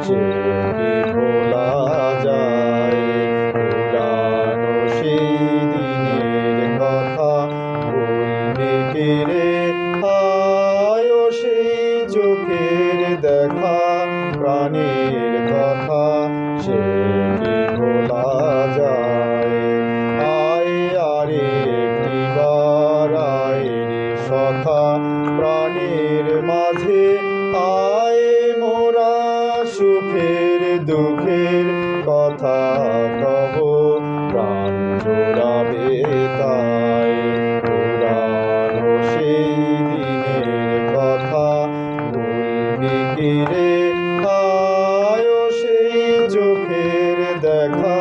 সে কি ভোলা যায়? পুরানো সেই দিনের কথা ভুলবে কে রে? আয় ও সেই চোখের দেখা, প্রাণের কথা সে কি ভোলা যায়? আয় আরে একটিবার আয় রে সখা, প্রাণের মাঝে আয়, মোরা সুখের দুঃখের কথা কব, প্রাণ জোড়াবে তাই। পুরানো সেই দিনের কথা ভুলবি কি রে? আয় ও সেই চোখের দেখা,